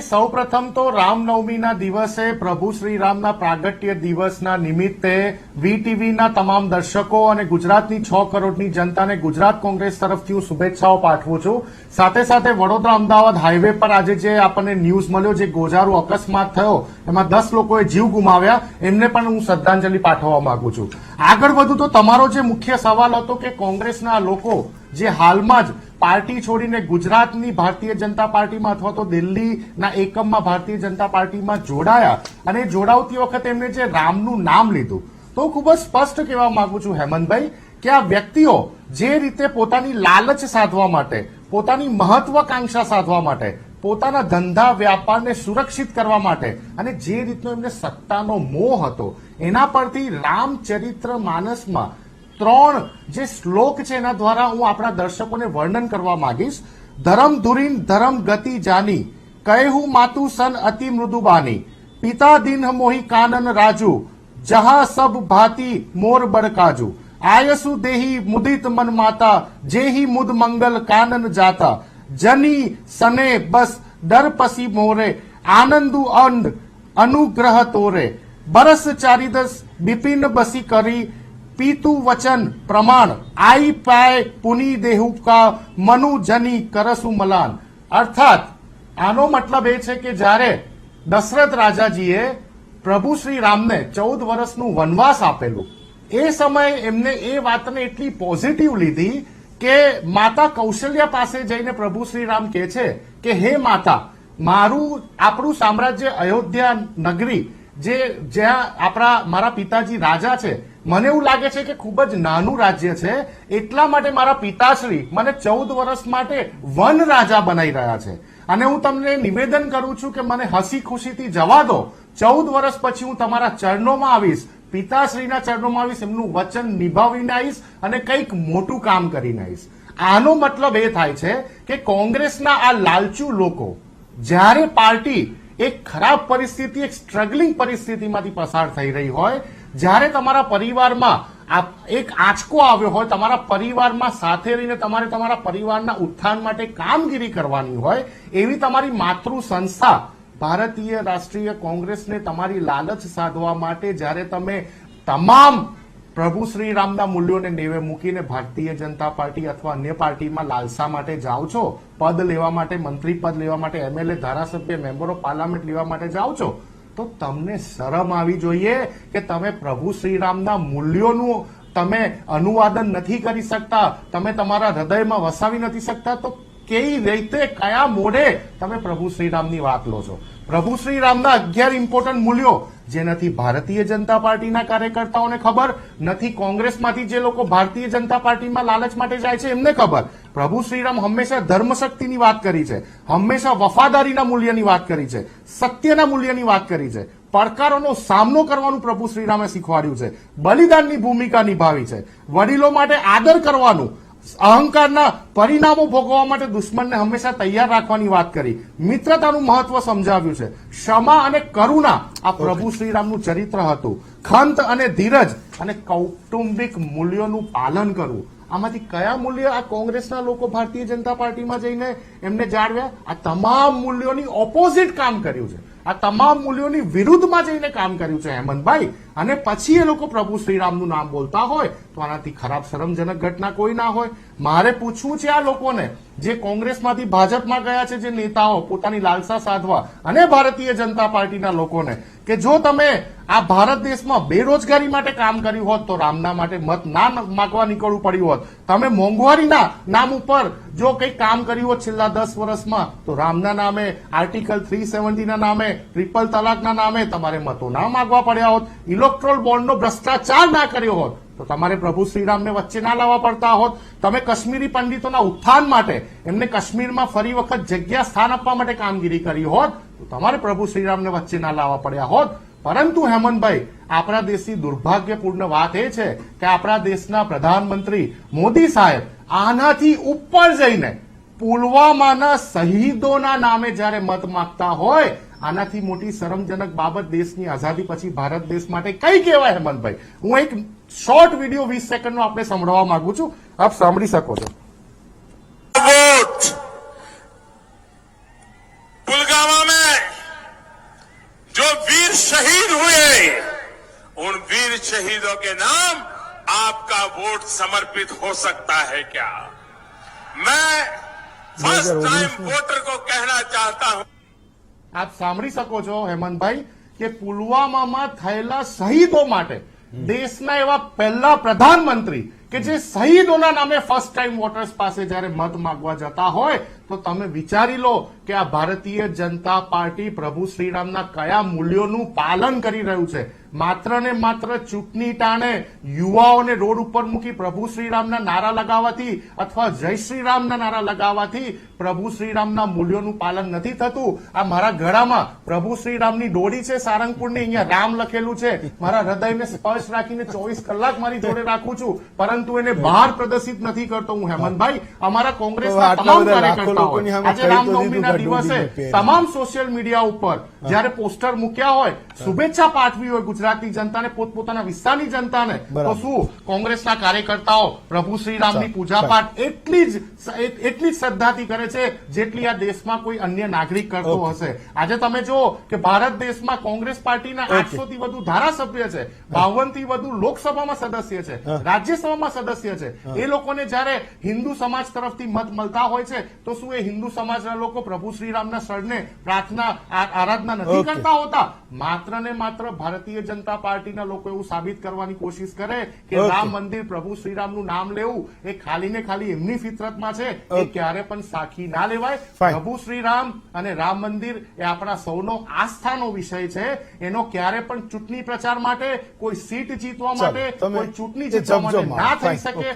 સૌપ્રથમ તો રામનવમીના દિવસે પ્રભુ શ્રીરામના પ્રાગટ્ય દિવસના નિમિત્તે વીટીવીના તમામ દર્શકો અને ગુજરાતની 6 કરોડની જનતાને ગુજરાત કોંગ્રેસ તરફથી હું શુભેચ્છાઓ પાઠવું છું। સાથે સાથે વડોદરા અમદાવાદ હાઈવે પર આજે જે આપણને ન્યૂઝ મળ્યો, જે ગોજારો અકસ્માત થયો, એમાં 10 લોકોએ જીવ ગુમાવ્યા, એમને પણ હું શ્રદ્ધાંજલિ પાઠવવા માંગુ છું। આગળ વધુ તો તમારો જે મુખ્ય સવાલ હતો કે કોંગ્રેસના લોકો જે હાલમાં જ પાર્ટી છોડીને ગુજરાતની ભારતીય જનતા પાર્ટીમાં અથવા તો દિલ્હીના એકમમાં ભારતીય જનતા પાર્ટીમાં જોડાયા અને જોડાવતી વખતે એમને જે રામનું નામ લીધું, તો ખૂબ જ સ્પષ્ટ કહેવા માંગુ છું હેમંતભાઈ કે આ વ્યક્તિઓ જે રીતે પોતાની લાલચ સાધવા માટે, પોતાની મહત્વાકાંક્ષા સાધવા માટે, પોતાના ધંધા વ્યાપારને સુરક્ષિત કરવા માટે અને જે રીતનો એમને સત્તાનો મોહ હતો, એના પરથી રામચરિત્ર માનસમાં 3 જે શ્લોક છે એના દ્વારા હું આપણા દર્શકોને વર્ણન કરવા માંગીશ। ધરમ ધુરીન ધરમ ગતિ જાની, કહેહુ માતુ સન અતિ મૃદુબાની, પિતા દિન મોહી કાનન રાજુ, જહા સબ ભાતી મોર બડકાજુ, આયસુ દેહી મુદિત મન માતા, જેહી મુદ મંગલ કાનન જાતા, જની સને બસ ડર પસી મોરે, આનંદુ અંડ અનુગ્રહ તોરે, બરસ ચારિદસ બિપિન બસી કરી, पीतु वचन प्रमाण आई पाय पुनी देहु का मनु जनी करसु मलान। अर्थात आनो मतलब ए छे के जारे दशरथ राजाजीए प्रभु श्री राમને 14 વર્ષનું વનવાસ આપેલું, એ સમયે એમને એ વાતને એટલી પોઝિટિવ લીધી કે માતા કૌશલ્યા પાસે જઈને પ્રભુ શ્રી રામ કહે છે કે હે માતા, આપણું સામ્રાજ્ય અયોધ્યા નગરી જ્યાં મારા પિતાજી રાજા છે, મને એવું લાગે છે કે ખૂબ જ નાનું રાજ્ય છે, એટલા માટે મારા પિતાશ્રી મને 14 વર્ષ માટે વન રાજા બનાવી રહ્યા છે અને હું તમને નિવેદન કરું છું કે મને હસી ખુશીથી જવા દો, 14 વર્ષ પછી હું તમારા ચરણોમાં આવીશ, પિતાશ્રીના ચરણોમાં આવીશ, એમનું વચન નિભાવીને આવીશ અને કંઈક મોટું કામ કરીને આવીશ। આનો મતલબ એ થાય છે કે કોંગ્રેસના આ લાલચુ લોકો જ્યારે પાર્ટી એક ખરાબ પરિસ્થિતિ, એક સ્ટ્રગલિંગ પરિસ્થિતિમાંથી પસાર થઈ રહી હોય, જ્યારે તમારા પરિવારમાં એક આંચકો આવ્યો હોય, તમારા પરિવારમાં સાથે રહીને તમારે તમારા પરિવારના ઉત્થાન માટે કામગીરી કરવાની હોય, એવી તમારી માતૃ સંસ્થા ભારતીય રાષ્ટ્રીય કોંગ્રેસને તમારી લાલચ સાધવા માટે જ્યારે તમે તમામ પ્રભુ શ્રીરામના મૂલ્યોને નેવે મૂકીને ભારતીય જનતા પાર્ટી અથવા અન્ય પાર્ટીમાં લાલસા માટે જાઓ છો, પદ લેવા માટે, મંત્રી પદ લેવા માટે, એમએલએ, ધારાસભ્ય, મેમ્બર ઓફ પાર્લામેન્ટ લેવા માટે જાઓ છો, તો તમને શરમ આવી જોઈએ કે તમે પ્રભુ શ્રીરામના મૂલ્યોનું તમે અનુવાદન નથી કરી શકતા, તમે તમારા હૃદયમાં વસાવી નથી શકતા, તો કઈ રીતે, કયા મોઢે તમે પ્રભુ શ્રીરામની વાત લો છો? પ્રભુ શ્રીરામના 11 ઇમ્પોર્ટન્ટ મૂલ્યો જે નથી ભારતીય જનતા પાર્ટીના કાર્યકર્તાઓને ખબર, નથી કોંગ્રેસમાંથી જે લોકો ભારતીય જનતા પાર્ટીમાં લાલચ માટે જાય છે એમને ખબર। પ્રભુ શ્રીરામ હંમેશા ધર્મશક્તિની વાત કરી છે, હંમેશા વફાદારીના મૂલ્યની વાત કરી છે, સત્યના મૂલ્યની વાત કરી છે, પડકારોનો સામનો કરવાનું પ્રભુ શ્રીરામે શીખવાડ્યું છે, બલિદાનની ભૂમિકા નિભાવી છે, વડીલો માટે આદર કરવાનું, અહંકારના પરિણામો ભોગવવા માટે દુશ્મનને હંમેશા તૈયાર રાખવાની વાત કરી, મિત્રતાનું મહત્વ સમજાવ્યું છે, ક્ષમા અને કરુણા આ પ્રભુ શ્રીરામનું ચરિત્ર હતું, ખંત અને ધીરજ અને કૌટુંબિક મૂલ્યોનું પાલન કરવું। આમાંથી કયા મૂલ્ય આ કોંગ્રેસના લોકો ભારતીય જનતા પાર્ટીમાં જઈને એમને જાળવ્યા? આ તમામ મૂલ્યોની ઓપોઝિટ કામ કર્યું છે, આ તમામ મૂલ્યોની વિરુદ્ધમાં જઈને કામ કર્યું છે હેમંતભાઈ, અને પછી એ લોકો પ્રભુ શ્રીરામનું નામ બોલતા હોય તો આનાથી ખરાબ શરમજનક ઘટના કોઈ ના હોય। મારે પૂછવું છે આ લોકોને જે કોંગ્રેસમાંથી ભાજપમાં ગયા છે, જે નેતાઓ પોતાની લાલસા સાધવા, અને ભારતીય જનતા પાર્ટીના લોકોને કે જો તમે આ ભારત દેશમાં બેરોજગારી માટે કામ કર્યું હોત તો રામના માટે મત ના માગવા નીકળવું પડ્યું હોત, તમે મોંઘવારીના નામ ઉપર જો કંઈક કામ કર્યું હોત છેલ્લા 10 વર્ષમાં તો રામના નામે, આર્ટિકલ 370 ના નામે, ટ્રિપલ તલાકના નામે તમારે મતો ના માગવા પડ્યા હોત, ઇલેક્ટ્રોલ બોન્ડનો ભ્રષ્ટાચાર ના કર્યો હોત તો તમારે પ્રભુ શ્રીરામને વચ્ચે ના લાવવા પડતા હોત, તમે કાશ્મીરી પંડિતોના ઉત્થાન માટે, એમને કાશ્મીરમાં ફરી વખત જગ્યા સ્થાન આપવા માટે કામગીરી કરી હોત તો તમારે પ્રભુ શ્રીરામને વચ્ચે ના લાવવા પડ્યા હોત। પરંતુ હેમંતભાઈ, આપણા દેશની દુર્ભાગ્યપૂર્ણ વાત એ છે કે આપણા દેશના પ્રધાનમંત્રી મોદી સાહેબ આનાથી ઉપર જઈને પુલવામાના શહીદોના નામે જ્યારે મત માંગતા હોય, આનાથી મોટી શરમજનક બાબત દેશની આઝાદી પછી ભારત દેશ માટે કઈ કહેવાય હેમંતભાઈ? હું એક શોર્ટ વિડીયો 20 સેકન્ડનો આપણે સંભળાવવા માંગુ છું, આપ સાંભળી શકો છો। पुलवामा में शहीदों के नाम आपका वोट समर्पित हो सकता है क्या? मैं फर्स्ट टाइम वोटर को कहना चाहता हूं। આપ સાંભળી શકો છો હેમંતભાઈ કે પુલવામામાં થયેલા શહીદો માટે દેશના એવા પહેલા પ્રધાનમંત્રી કે જે શહીદોના નામે ફર્સ્ટ ટાઈમ વોટર્સ પાસે જયારે મત માંગવા જતા હોય તો તમે વિચારી લો કે આ ભારતીય જનતા પાર્ટી પ્રભુ શ્રીરામના કયા મૂલ્યોનું પાલન કરી રહ્યું છે. માત્ર ને માત્ર ચૂંટણી ટાણે યુવાઓને રોડ ઉપર મૂકી પ્રભુ શ્રીરામના નારા લગાવવાથી અથવા જય શ્રીરામના નારા લગાવવાથી પ્રભુ શ્રીરામના મૂલ્યોનું પાલન નથી થતું. આ મારા ગળામાં પ્રભુ શ્રીરામની ડોરી છે સારંગપુરની, અહીંયા રામ લખેલું છે. મારા હૃદયને સ્પર્શ રાખીને 24 કલાક મારી જોડે રાખું છું, પરંતુ એને બહાર પ્રદર્શિત નથી કરતો હું હેમંતભાઈ. અમારા કોંગ્રેસના તમામ કાર્યકર્તાઓ આજે રામનવમીના દિવસે તમામ સોશિયલ મીડિયા ઉપર જયારે પોસ્ટર મૂક્યા હોય, શુભેચ્છા પાઠવી હોય ગુજરાતની જનતાને, પોતપોતાના વિસ્તારની જનતાને, તો શું કોંગ્રેસના કાર્યકર્તાઓ પ્રભુ શ્રીરામની પૂજાપાઠ એટલી જ શ્રદ્ધાથી કરે છે જેટલી આ દેશમાં કોઈ અન્ય નાગરિક કરતો હશે. આજે તમે જુઓ કે ભારત દેશમાં કોંગ્રેસ પાર્ટીના 800 થી વધુ ધારાસભ્ય છે, 52 થી વધુ લોકસભામાં સદસ્ય છે, રાજ્યસભામાં સદસ્ય છે. એ લોકોને જયારે હિન્દુ સમાજ તરફથી મત મળતા હોય છે તો શું એ હિન્દુ સમાજના લોકો પ્રભુ શ્રીરામના સ્થળને પ્રાર્થના આરાધના નથી કરતા હોતા? માત્ર ને માત્ર ભારતીય જનતા પાર્ટીના લોકો એવું સાબિત કરવાની કોશિશ કરે કે રામ મંદિર પ્રભુ શ્રીરામનું નામ લેવું એ ખાલી ને ખાલી એમની ફિતરતમાં છે, એ ક્યારે પણ સાખી ના લેવાય. પ્રભુ શ્રીરામ અને રામ મંદિર એ આપણા સૌનો આસ્થાનો વિષય છે. એનો ક્યારે પણ ચૂંટણી પ્રચાર માટે, કોઈ સીટ જીતવા માટે, કોઈ ચૂંટણી જીતવા માટે ના થઈ શકે.